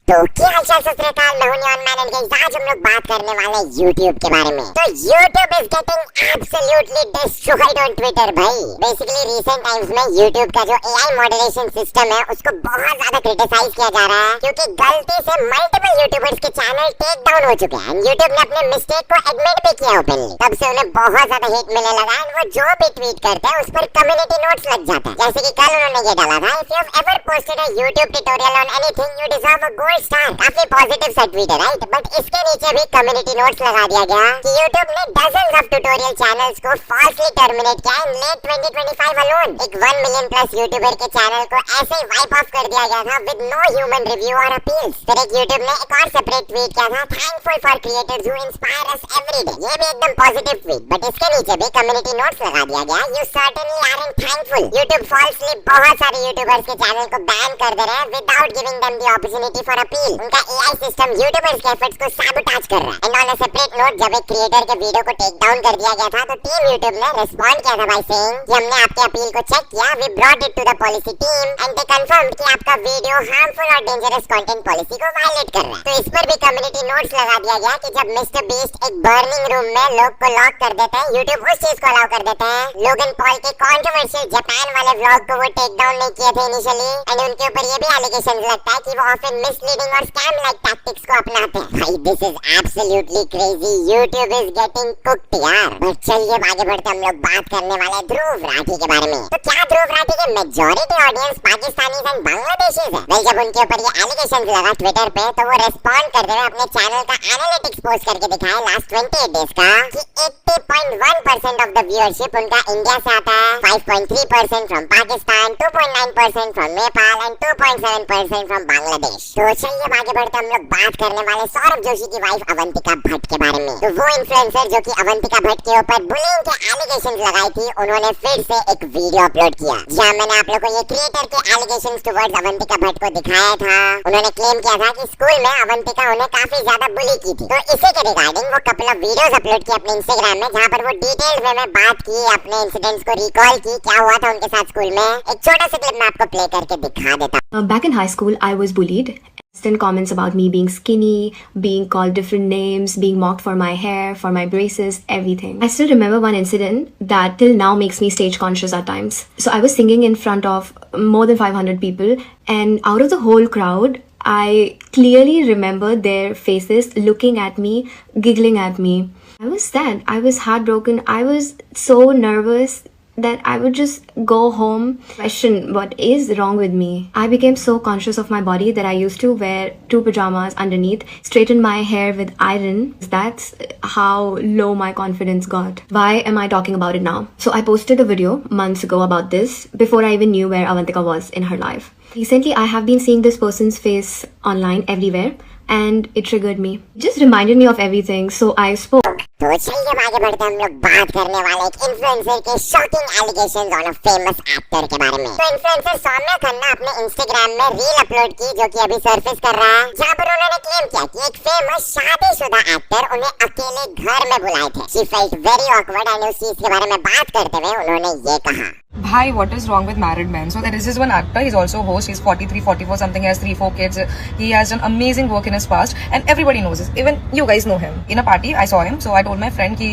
तो क्या हालचाल सतरकाल, मैं हूं न्योन मैन एंड गाइस आज हम लोग बात करने वाले हैं YouTube के बारे में। तो YouTube is getting absolutely destroyed on Twitter भाई। बेसिकली रिसेंट टाइम्स में YouTube का जो AI मॉडरेशन सिस्टम है उसको बहुत ज्यादा क्रिटिसाइज किया जा रहा है क्योंकि गलती से मल्टीपल यूट्यूबर्स के चैनल टेक डाउन हो चुके हैं। YouTube ने अपने मिस्टेक को एडमिट भी किया ओपनली, तब से उन्हें बहुत ज्यादा हेट मिलने लगा है। वो जो भी ट्वीट करते हैं उस पर कम्युनिटी नोट्स लग जाता है। जैसे कि कल उन्होंने ये डाला था, if you have ever posted a YouTube tutorial on anything you deserve a gold star. काफी पॉजिटिव सा ट्वीट है राइट, बट इसके नीचे भी कम्युनिटी नोट्स लगा दिया गया कि YouTube ने डजन्स ऑफ ट्यूटोरियल चैनल्स को फॉल्सली टर्मिनेट किया इन लेट 2025 अलोन। एक 1 मिलियन प्लस यूट्यूबर के चैनल को ऐसे ही वाइप ऑफ कर दिया गया था विद नो ह्यूमन रिव्यू और अपील्स। फिर एक YouTube ने एक और सेपरेट ट्वीट किया था, thankful for creators who inspire us every day. ये भी एकदम पॉजिटिव ट्वीट, बट इसके नीचे भी कम्युनिटी नोट्स लगा दिया गया, you certainly aren't thankful. YouTube falsely बहुत सारे यूट्यूबर्स के चैनल को बैन कर दे रहे हैं without giving them the opportunity for appeal. उनका AI सिस्टम यूट्यूबर्स के एफर्ट्स को सैबोटेज कर रहा है। And on a separate note, जब एक क्रिएटर के वीडियो को टेक डाउन कर दिया गया था तो टीम YouTube ने रिस्पॉन्ड किया था बाय सेइंग कि हमने आपके अपील को चेक किया, we brought it to the policy team and they confirmed कि आपका वीडियो हार्मफुल और डेंजरस कंटेंट पॉलिसी को वायलेट कर रहा है। तो इस पर भी कम्युनिटी नोट्स लगा दिया गया कि जब मिस्टर बीस्ट एक बर्निंग रूम में लोग को लॉक कर देते हैं, YouTube उस चीज को अलाउ कर देता है। लोगन पॉल के कंट्रोवर्शियल जापान वाले व्लॉग को वो टेक डाउन नहीं किए थे इनिशियली, एंड उनके ऊपर ये भी एलिगेशन लगता है कि वो ऑफन मिसलीडिंग और स्कैम लाइक टैक्टिक्स को अपनाते हैं। भाई this is absolutely crazy, YouTube is getting cooked यार। बट चलिए आगे बढ़ते हम लोग बात करने वाले हैं ध्रुव राठी के बारे में। तो क्या ध्रुव राठी के majority audience Pakistani and Bangladeshis है? वेल, जब उनके ऊपर ये एलिगेशंस लगा ट्विटर पे तो वो रिस्पॉन्ड करते हुए अपने चैनल का एनालिटिक्स पोस्ट करके दिखाया लास्ट 28 डेज का कि 80.1% ऑफ द व्यूअरशिप उनका इंडिया से आता है, 5.3% from Pakistan, 2.9% from Nepal and 2.7% from Bangladesh. तो चलिए आगे बढ़ते हम लोग बात करने वाले सौरभ जोशी की वाइफ अवंतिका भट्ट के बारे में। तो वो इन्फ्लुएंसर जो कि अवंतिका भट्ट के ऊपर बुलिंग के एलिगेशंस लगाई थी, उन्होंने फिर से एक वीडियो अपलोड किया जहां मैंने आप लोगों को ये क्रिएटर के एलिगेशंस टुवर्ड्स अवंतिका भट्ट को दिखाया था। उन्होंने क्लेम किया था कि स्कूल में अवंतिका उन्हें काफी ज्यादा बुली की थी। तो इसी के रिगार्डिंग वो कपल ऑफ वीडियोस अपलोड की अपने इंस्टाग्राम में, जहां पर वो डिटेल्ड वे में बात की, अपने इंसिडेंट्स को रिकॉल की, क्या हुआ था उनके साथ स्कूल में। एक छोटा सा क्लिप मैं आपको प्ले करके दिखा देता हूं। Back in high school, I was bullied. Constant comments about me being skinny, being called different names, being mocked for my hair, for my braces, everything. I still remember one incident that till now makes me stage conscious at times. So I was singing in front of more than 500 people, and out of the whole crowd, I clearly remember their faces looking at me, giggling at me. I was sad. I was heartbroken. I was so nervous that I would just go home, question what is wrong with me. I became so conscious of my body that I used to wear 2 pajamas underneath, straighten my hair with iron. That's how low my confidence got. Why am I talking about it now? So I posted a video months ago about this, before I even knew where Avantika was in her life. Recently, I have been seeing this person's face online everywhere, and it triggered me. It just reminded me of everything, so I spoke. तो चलिए आगे बढ़ते हम लोग बात करने वाले एक इन्फ्लुएंसर के shocking allegations on a famous actor के बारे में। तो इन्फ्लुएंसर सौम्या खन्ना अपने इंस्टाग्राम में रील अपलोड की जो कि अभी सरफेस कर रहा है, जहां पर उन्होंने क्लेम किया कि एक फेमस शादीशुदा एक्टर उन्हें अकेले घर में बुलाए थे। She felt very awkward and उस चीज के बारे में बात करते हुए उन्होंने ये कहा, Hi, what is wrong with married men? So there is this one actor, he's also a host, he's 43, 44 something, he has 3, 4 kids, he has done amazing work in his past and everybody knows this, even you guys know him. In a party, I saw him, so I told my friend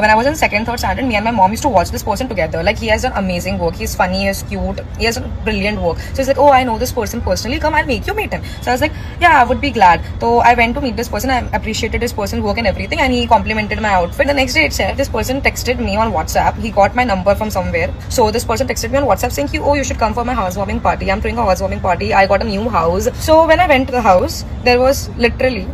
when I was in 2nd, 3rd standard, me and my mom used to watch this person together. Like he has done amazing work, he's funny, he's cute, he has done brilliant work. So he's like, oh, I know this person personally, come, I'll make you meet him. So I was like, yeah, I would be glad. So I went to meet this person, I appreciated this person's work and everything, and he complimented my outfit. The next day itself, this person texted me on WhatsApp, he got my number from somewhere. So this person texted me on WhatsApp saying, oh, you should come for my housewarming party. I'm throwing a housewarming party. I got a new house. So when I went to the house, there was literally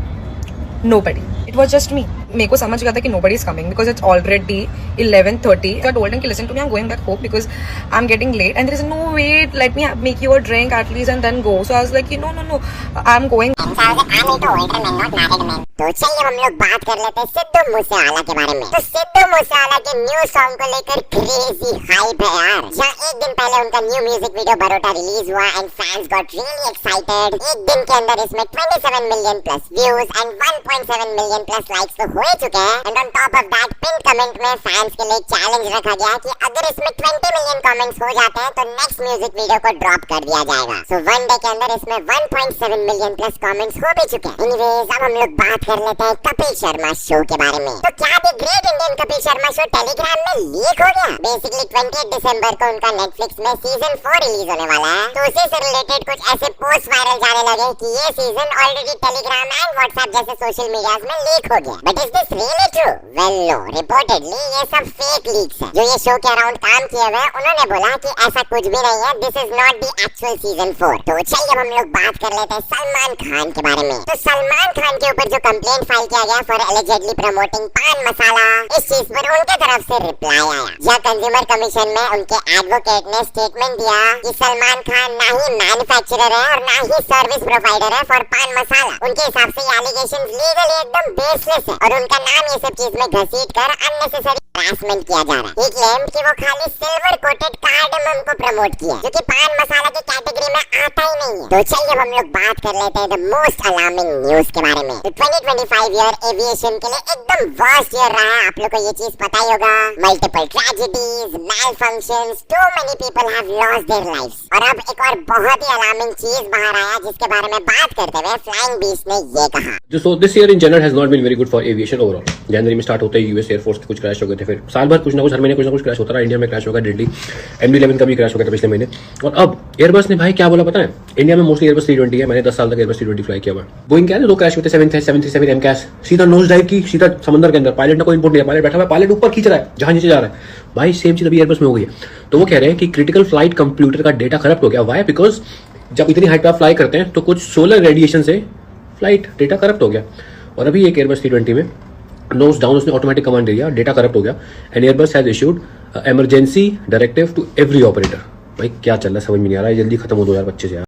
nobody. It was just me. मेरे को समझ गया था कि nobody is coming because it's already 11:30. So I told him कि listen to me, I'm going back home because I'm getting late and there is no way, let me make you a drink at least and then go. So I was like, no, I'm going. तो चलिए हम लोग बात कर लेते हैं सिद्धू मूसेवाला के बारे में। तो सिद्धू मूसेवाला के न्यू सॉन्ग को लेकर क्रेजी हाइप है यार। जहाँ एक दिन पहले उनका न्यू म्यूजिक वीडियो बरोटा रिलीज हुआ and fans got really excited. एक दिन के अंदर इसमें 27 million plus views and 1.7 million plus likes तो हो ही चुके हैं। And on top of that pin comment में फैंस के लिए चैलेंज रखा गया कि अगर इसमें 20 मिलियन कमेंट्स हो जाते हैं तो नेक्स्ट म्यूजिक वीडियो को ड्रॉप कर दिया जाएगा। सो वन डे के अंदर इसमें 1.7 मिलियन प्लस कमेंट्स हो भी चुके हैं। एनीवेज अब हम लोग बात कर लेते हैं कपिल शर्मा शो के बारे में। तो क्या the great Indian Kapil Sharma show Telegram में लीक हो गया? बेसिकली 28 दिसंबर को उनका नेटफ्लिक्स में सीजन 4 रिलीज होने वाला है। तो उसी से रिलेटेड कुछ ऐसे पोस्ट वायरल जाने लगे कि ये season already Telegram and WhatsApp जैसे सोशल मीडिया में लीक हो गया। But is this really true? Well no, reportedly ये सब फेक लीक्स है। जो ये शो के अराउंड काम किए हुए उन्होंने बोला कि ऐसा कुछ भी नहीं है, this is not the actual season 4। तो चलिए अब हम लोग बात कर लेते हैं सलमान खान के बारे में। तो सलमान खान के ऊपर जो कंप्लेंट फाइल किया गया फॉर एलिजेडली प्रमोटिंग पान मसाला, इस चीज पर उनके तरफ से रिप्लाई आया। जहाँ कंज्यूमर कमीशन में उनके एडवोकेट ने स्टेटमेंट दिया कि सलमान खान ना ही मैन्युफैक्चरर है और ना ही सर्विस प्रोवाइडर है फॉर पान मसाला। उनके हिसाब से ये एलिगेशंस लीगली एकदम बेसलेस है और उनका नाम ये सब चीज में घसीट कर अननेसेसरी हरासमेंट किया जा रहा है। ही क्लेम्ड कि वो खाली सिल्वर कोटेड कार्डमम को प्रमोट किया जो कि पान मसाला की कैटेगरी में आता ही नहीं है। तो चलिए हम लोग बात कर लेते हैं द मोस्ट अलार्मिंग न्यूज के बारे में। तो 2025 ईयर एविएशन के लिए एकदम वर्स्ट ईयर रहा है। आप लोग को ये चीज पता ही होगा। Multiple tragedies, malfunctions, too many people have lost their lives. और अब एक और बहुत ही अलार्मिंग चीज बाहर आया जिसके बारे में बात करते हुए फ्लाइंग बीस्ट ने ये कहा। So this year in general has not been very good for aviation overall. जनवरी में स्टार्ट होते ही यूएस एयरफोर्स के कुछ क्रैश हो गए थे, फिर साल भर कुछ ना कुछ हर महीने कुछ ना कुछ क्रैश होता रहा। इंडिया में क्रैश हो गया डेडली, MD-11 का भी क्रैश हो गया था पिछले महीने। और अब एयरबस ने भाई क्या बोला पता है? इंडिया में मोस्टली एयरबस 320 है। मैंने 10 साल तक एयरबस 320 फ्लाई किया हुआ। बोइंग क्या है, 2 क्रैश हुए थे, 737 MCAS, सीधा नोज डाइव की, सीधा समंदर के अंदर। पायलट ने कोई इनपुट नहीं है, पायलट बैठा हुआ है, पायलट ऊपर खींच रहा है जहां नीचे जा रहा है। भाई सेम चीज अभी एयरबस में हो गई है। तो वो कह रहे हैं कि क्रिटिकल फ्लाइट कंप्यूटर का डेटा करप्ट हो गया। वाई? बिकॉज जब इतनी हाइट पर आप फ्लाई करते हैं तो कुछ सोलर रेडिएशन से फ्लाइट डेटा करप्ट हो गया। और अभी एक एयरबस 320 में नोज डाउन उसने ऑटोमेटिक कमांड दे दिया, डेटा करप्ट हो गया। And Airbus has issued emergency directive to every operator. भाई क्या चल रहा है समझ में नहीं आ रहा है। जल्दी खत्म हो 2025 से यार।